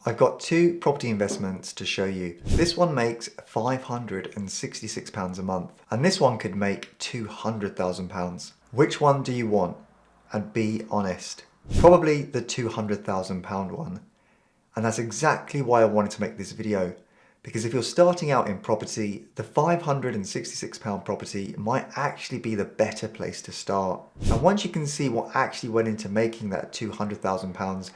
I've got two property investments to show you. This one makes £566 a month, and this one could make £200,000. Which one do you want? And be honest. Probably the £200,000 one. And that's exactly why I wanted to make this video. Because if you're starting out in property, the £566 property might actually be the better place to start. And once you can see what actually went into making that £200,000,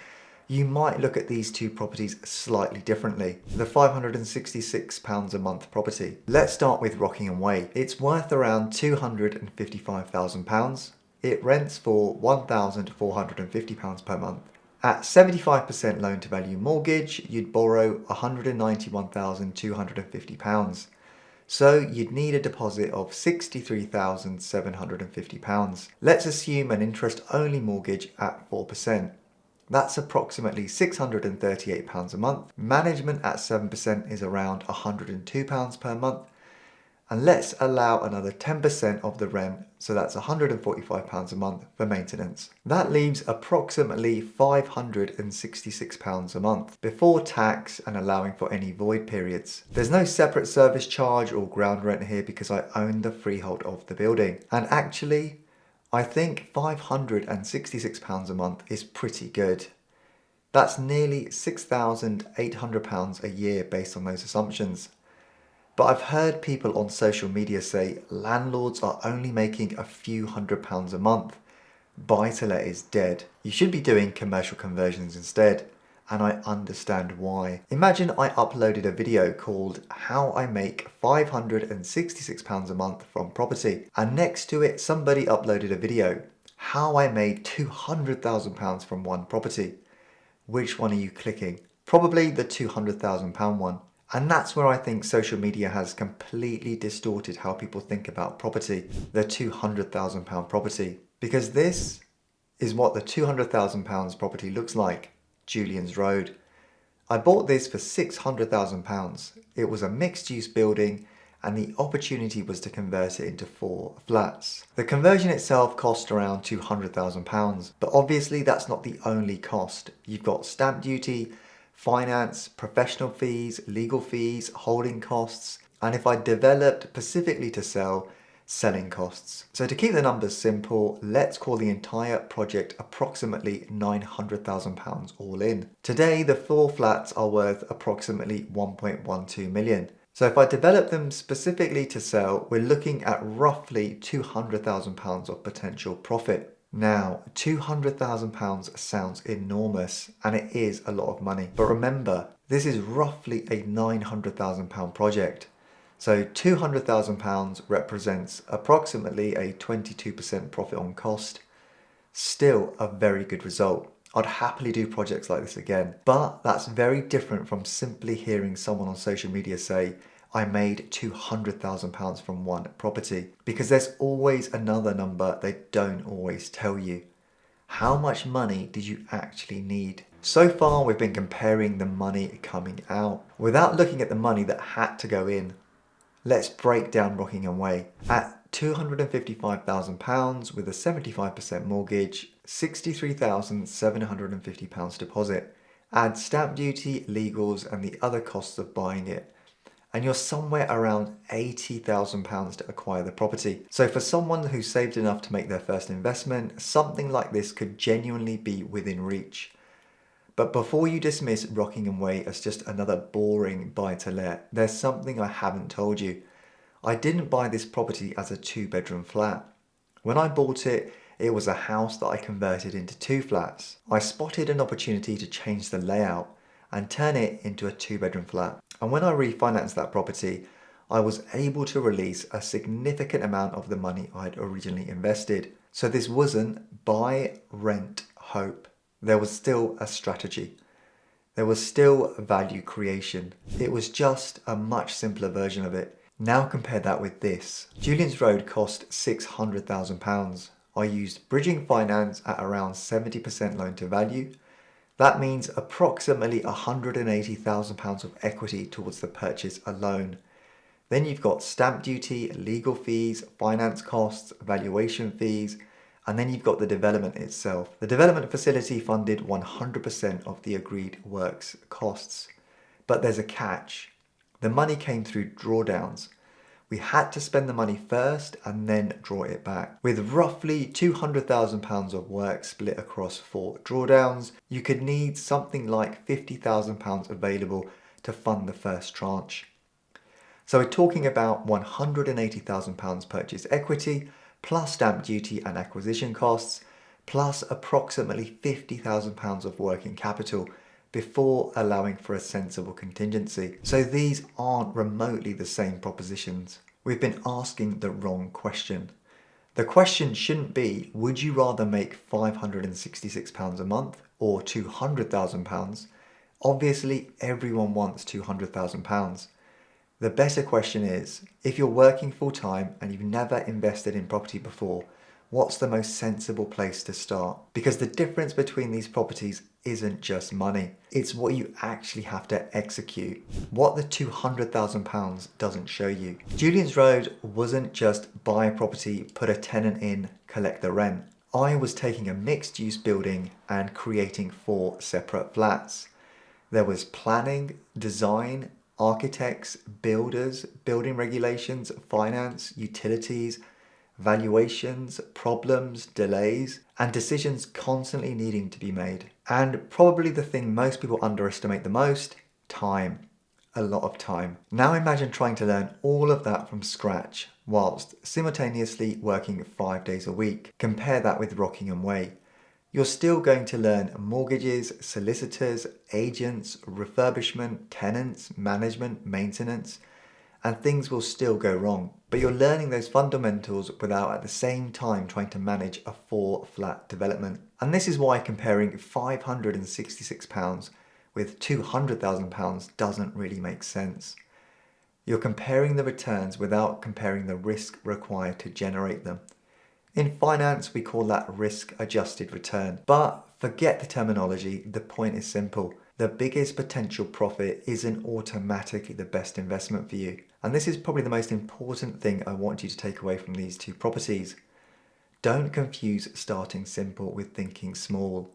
you might look at these two properties slightly differently. The £566 a month property. Let's start with Rockingham Way. It's worth around £255,000. It rents for £1,450 per month. At 75% loan to value mortgage, you'd borrow £191,250. So you'd need a deposit of £63,750. Let's assume an interest only mortgage at 4%. That's approximately £638 a month. Management at 7% is around £102 per month. And let's allow another 10% of the rent, so that's £145 a month for maintenance. That leaves approximately £566 a month before tax and allowing for any void periods. There's no separate service charge or ground rent here because I own the freehold of the building. And actually, I think £566 a month is pretty good. That's nearly £6,800 a year based on those assumptions. But I've heard people on social media say landlords are only making a few £100s a month. Buy-to-let is dead. You should be doing commercial conversions instead. And I understand why. Imagine I uploaded a video called How I Make £566 a month from Property. And next to it, somebody uploaded a video, How I Made £200,000 from one property. Which one are you clicking? Probably the £200,000 one. And that's where I think social media has completely distorted how people think about property, the £200,000 property. Because this is what the £200,000 property looks like, Julian's Road. I bought this for £600,000. It was a mixed-use building and the opportunity was to convert it into 4 flats. The conversion itself cost around £200,000, but obviously that's not the only cost. You've got stamp duty, finance, professional fees, legal fees, holding costs, and if I developed specifically to sell, selling costs. So to keep the numbers simple, let's call the entire project approximately £900,000 all in. Today, the 4 flats are worth approximately 1.12 million. So if I develop them specifically to sell, we're looking at roughly £200,000 of potential profit. Now, £200,000 sounds enormous, and it is a lot of money. But remember, this is roughly a £900,000 project. So £200,000 represents approximately a 22% profit on cost. Still a very good result. I'd happily do projects like this again. But that's very different from simply hearing someone on social media say, I made £200,000 from one property, because there's always another number they don't always tell you. How much money did you actually need? So far, we've been comparing the money coming out without looking at the money that had to go in. Let's break down Rockingham Way. At £255,000 with a 75% mortgage, £63,750 deposit. Add stamp duty, legals and the other costs of buying it, and you're somewhere around £80,000 to acquire the property. So for someone who saved enough to make their first investment, something like this could genuinely be within reach. But before you dismiss Rockingham Way as just another boring buy-to-let, there's something I haven't told you. I didn't buy this property as a 2-bedroom flat. When I bought it, it was a house that I converted into 2 flats. I spotted an opportunity to change the layout and turn it into a 2-bedroom flat. And when I refinanced that property, I was able to release a significant amount of the money I'd originally invested. So this wasn't buy, rent, hope. There was still a strategy. There was still value creation. It was just a much simpler version of it. Now compare that with this. Julian's Road cost £600,000. I used bridging finance at around 70% loan to value. That means approximately £180,000 of equity towards the purchase alone. Then you've got stamp duty, legal fees, finance costs, valuation fees, And then you've got the development itself. The development facility funded 100% of the agreed works costs. But there's a catch. The money came through drawdowns. We had to spend the money first and then draw it back. With roughly £200,000 of work split across 4 drawdowns, you could need something like £50,000 available to fund the first tranche. So we're talking about £180,000 purchase equity, plus stamp duty and acquisition costs, plus approximately £50,000 of working capital before allowing for a sensible contingency. So these aren't remotely the same propositions. We've been asking the wrong question. The question shouldn't be, would you rather make £566 a month or £200,000? Obviously, everyone wants £200,000. The better question is, if you're working full time and you've never invested in property before, what's the most sensible place to start? Because the difference between these properties isn't just money. It's what you actually have to execute. What the £200,000 doesn't show you. Julian's Road wasn't just buy a property, put a tenant in, collect the rent. I was taking a mixed use building and creating 4 separate flats. There was planning, design, architects, builders, building regulations, finance, utilities, valuations, problems, delays, and decisions constantly needing to be made. And probably the thing most people underestimate the most, time. A lot of time. Now imagine trying to learn all of that from scratch whilst simultaneously working 5 days a week. Compare that with Rockingham Way. You're still going to learn mortgages, solicitors, agents, refurbishment, tenants, management, maintenance, and things will still go wrong. But you're learning those fundamentals without at the same time trying to manage a 4-flat development. And this is why comparing £566 with £200,000 doesn't really make sense. You're comparing the returns without comparing the risk required to generate them. In finance, we call that risk-adjusted return. But forget the terminology, the point is simple. The biggest potential profit isn't automatically the best investment for you. And this is probably the most important thing I want you to take away from these 2 properties. Don't confuse starting simple with thinking small.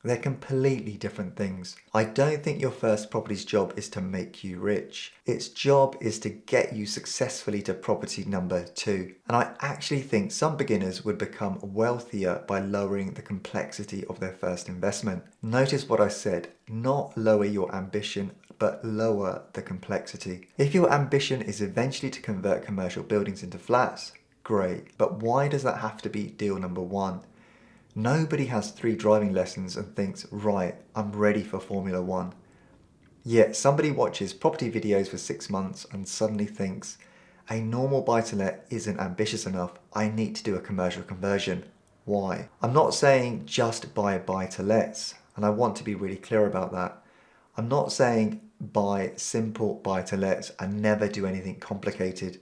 They're completely different things. I don't think your first property's job is to make you rich. Its job is to get you successfully to property number 2. And I actually think some beginners would become wealthier by lowering the complexity of their first investment. Notice what I said, not lower your ambition, but lower the complexity. If your ambition is eventually to convert commercial buildings into flats, great. But why does that have to be deal number 1? Nobody has 3 driving lessons and thinks, right, I'm ready for Formula 1. Yet somebody watches property videos for 6 months and suddenly thinks, a normal buy-to-let isn't ambitious enough, I need to do a commercial conversion. Why? I'm not saying just buy buy-to-lets, and I want to be really clear about that. I'm not saying buy simple buy-to-lets and never do anything complicated.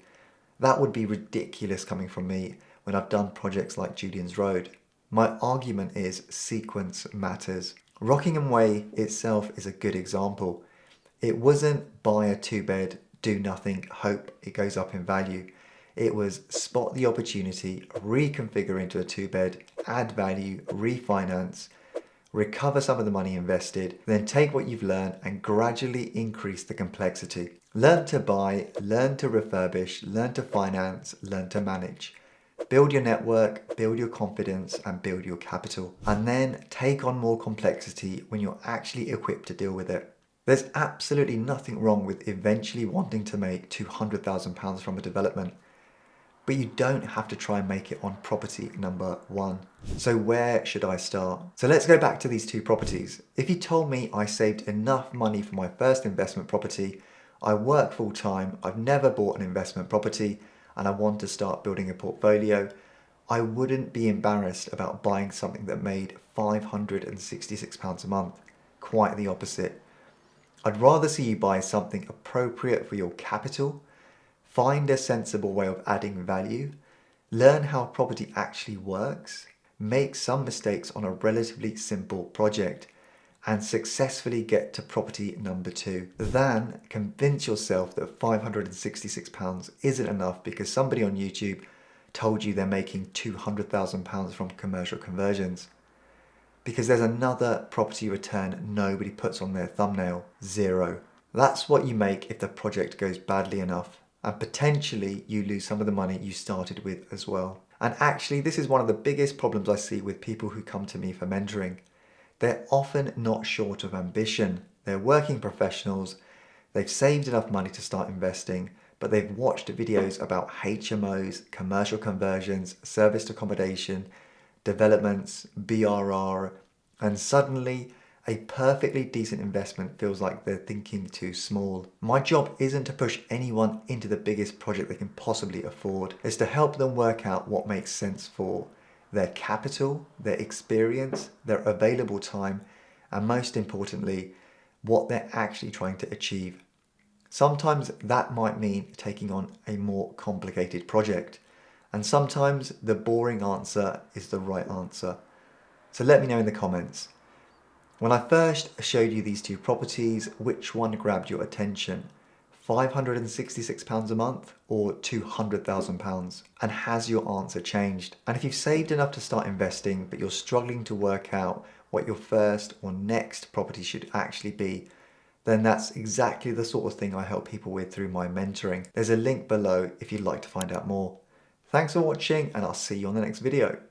That would be ridiculous coming from me when I've done projects like Julian's Road. My argument is sequence matters. Rockingham Way itself is a good example. It wasn't buy a 2-bed, do nothing, hope it goes up in value. It was spot the opportunity, reconfigure into a 2-bed, add value, refinance, recover some of the money invested, then take what you've learned and gradually increase the complexity. Learn to buy, learn to refurbish, learn to finance, learn to manage. Build your network, build your confidence, and build your capital. And then take on more complexity when you're actually equipped to deal with it. There's absolutely nothing wrong with eventually wanting to make £200,000 from a development, but you don't have to try and make it on property number 1. So where should I start? So let's go back to these 2 properties. If you told me I saved enough money for my first investment property, I work full time, I've never bought an investment property, and I want to start building a portfolio, I wouldn't be embarrassed about buying something that made £566 a month. Quite the opposite. I'd rather see you buy something appropriate for your capital, find a sensible way of adding value, learn how property actually works, make some mistakes on a relatively simple project, and successfully get to property number 2, than convince yourself that £566 isn't enough because somebody on YouTube told you they're making £200,000 from commercial conversions. Because there's another property return nobody puts on their thumbnail, 0. That's what you make if the project goes badly enough, and potentially you lose some of the money you started with as well. And actually, this is one of the biggest problems I see with people who come to me for mentoring. They're often not short of ambition. They're working professionals, they've saved enough money to start investing, but they've watched videos about HMOs, commercial conversions, serviced accommodation, developments, BRR, and suddenly a perfectly decent investment feels like they're thinking too small. My job isn't to push anyone into the biggest project they can possibly afford. It's to help them work out what makes sense for their capital, their experience, their available time, and most importantly, what they're actually trying to achieve. Sometimes that might mean taking on a more complicated project, and sometimes the boring answer is the right answer. So let me know in the comments. When I first showed you these two properties, which one grabbed your attention? £566 a month or £200,000? And has your answer changed? And if you've saved enough to start investing, but you're struggling to work out what your first or next property should actually be, then that's exactly the sort of thing I help people with through my mentoring. There's a link below if you'd like to find out more. Thanks for watching, and I'll see you on the next video.